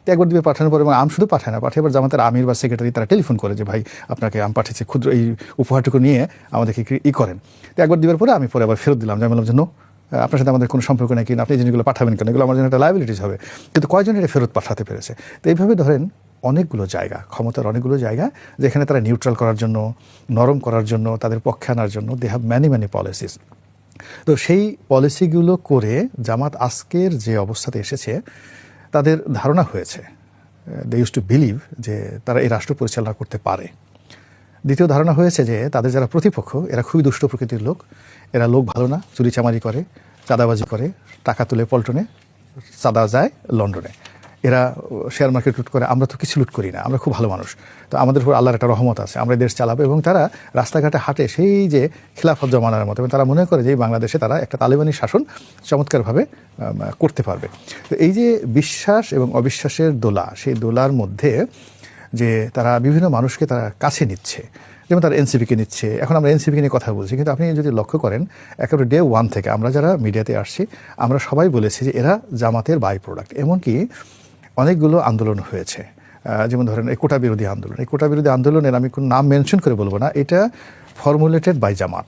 তো একবার দুবার পাঠানোর পরে এবং আম শুধু পাঠায় না, পাঠিয়ে এবার জামাতের আমির বা সেক্রেটারি তারা টেলিফোন করে যে ভাই আপনাকে আম পাঠিয়েছে, ক্ষুদ্র এই উপহারটুকু নিয়ে আমাদেরকে করেন। তো একবার দুবার পরে আমি পরে আবার ফেরত দিলাম, আমি বললাম যে নো, আপনার সাথে আমাদের কোনো সম্পর্ক নেই, কিনা আপনি এই জিনিসগুলো পাঠাবেন কেন, এগুলো আমার জন্য একটা লায়াবিলিটিস হবে। কিন্তু কয়জন এটা ফেরত পাঠাতে পেরেছে? তো এইভাবে ধরেন অনেকগুলো জায়গা, ক্ষমতার অনেকগুলো জায়গা যেখানে তারা নিউট্রাল করার জন্য, নরম করার জন্য, তাদের পক্ষে আনার জন্য দে হ্যাভ ম্যানি পলিসিস। তো সেই পলিসিগুলো করে জামাত আজকের যে অবস্থাতে এসেছে, তাদের ধারণা হয়েছে, দে ইউজ টু বিলিভ যে তারা এই রাষ্ট্র পরিচালনা করতে পারে। দ্বিতীয় ধারণা হয়েছে যে তাদের যারা প্রতিপক্ষ এরা খুবই দুষ্ট প্রকৃতির লোক, এরা লোক ভালো না, চুরিচামারি করে, চাঁদাবাজি করে, টাকা তুলে পল্টনে, চাঁদা যায় লন্ডনে, এরা শেয়ার মার্কেট লুট করে, আমরা তো কিছু লুট করি না, আমরা খুব ভালো মানুষ, তো আমাদের উপর আল্লাহর একটা রহমত আছে, আমরা দেশ চালাবো। এবং তারা রাস্তাঘাটে হাঁটে সেই যে খিলাফত জমানার মতো, এবং তারা মনে করে যে এই বাংলাদেশে তারা একটা তালেবানি শাসন চমৎকারভাবে করতে পারবে। তো এই যে বিশ্বাস এবং অবিশ্বাসের দোলা, সেই দোলার মধ্যে যে তারা বিভিন্ন মানুষকে তারা কাছে নিচ্ছে, যেমন তারা এনসিপিকে নিচ্ছে। এখন আমরা এনসিপিকে নিয়ে কথা বলছি, কিন্তু আপনি যদি লক্ষ্য করেন একেবারে ডে ওয়ান থেকে আমরা যারা মিডিয়াতে আসছি আমরা সবাই বলেছি যে এরা জামাতের বাই প্রোডাক্ট। এমনকি অনেকগুলো আন্দোলন হয়েছে, যেমন ধরেন এই কোটা বিরোধী আন্দোলন, এই কোটা বিরোধী আন্দোলনের আমি কোনো নাম মেনশন করে বলবো না, এটা ফর্মুলেটেড বাই জামাত।